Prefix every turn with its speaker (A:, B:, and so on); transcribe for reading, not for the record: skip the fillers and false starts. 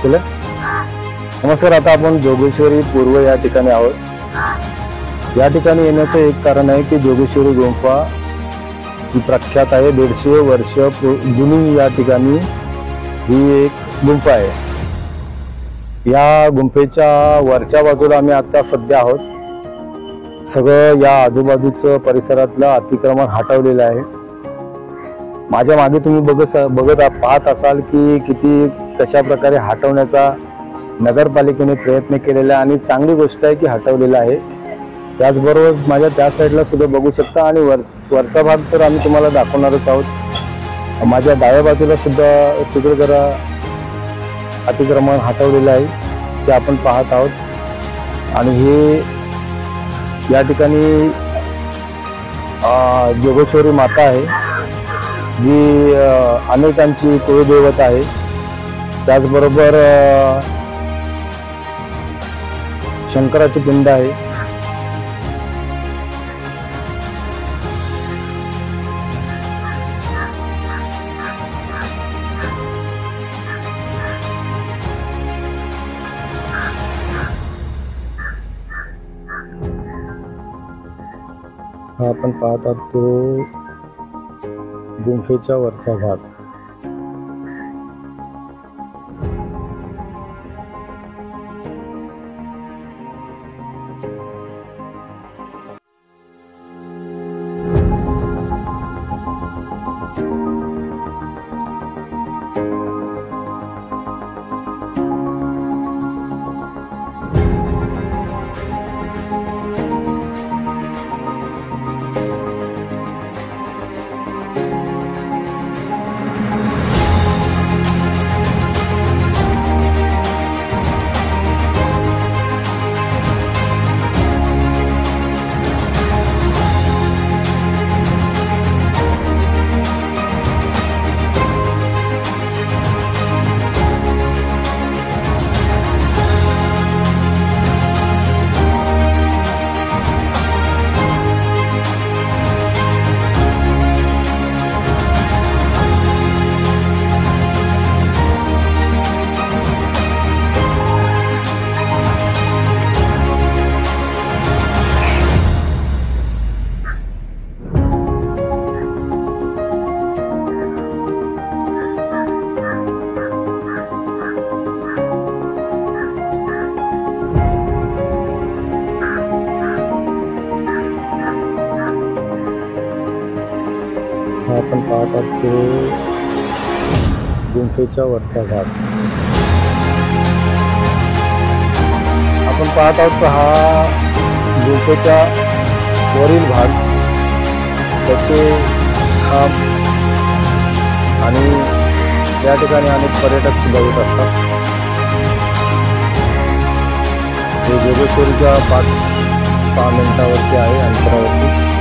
A: केलं. नमस्कार. आता आपण जोगेश्वरी पूर्व या ठिकाणी आहोत. या ठिकाणी येण्याचं एक कारण आहे की जोगेश्वरी गुंफा ही प्रख्यात आहे. 150 वर्ष जुनी या ठिकाणी ही एक गुंफा आहे. या गुंफेच्या वरच्या बाजूला आम्ही आता सध्या आहोत. सगळं या आजूबाजूचं परिसरातलं अतिक्रमण हटवलेलं आहे. माझ्या मागे तुम्ही पाहत असाल की किती कशा प्रकारे हटवण्याचा नगरपालिकेने प्रयत्न केलेला आहे आणि चांगली गोष्ट आहे की हटवलेला आहे. त्याचबरोबर माझ्या त्या साईडला सुद्धा बघू शकता आणि वरचा भाग तर आम्ही तुम्हाला दाखवणारच आहोत. माझ्या डाव्या बाजूला सुद्धा तिकडे जरा अतिक्रमण हटवलेलं आहे ते आपण पाहत आहोत. आणि हे या ठिकाणी जोगेश्वरी माता आहे जी अनेकांची कुलदैवत आहे. त्याचबरोबर शंकराची पिंड आहे. हा आपण पाहत आहोत तो गुंफेच्या वरचा भाग. आपण पाहत आहोत तो गुंफेच्या वरचा भाग. आपण पाहत आहोत हा गुंफेच्या वरील भाग. त्याचे खांब आणि या ठिकाणी अनेक पर्यटक सुद्धा येत असतात. हे जोगेश्वरीच्या 5-6 मिनिटावरती आहे अंतरावरती.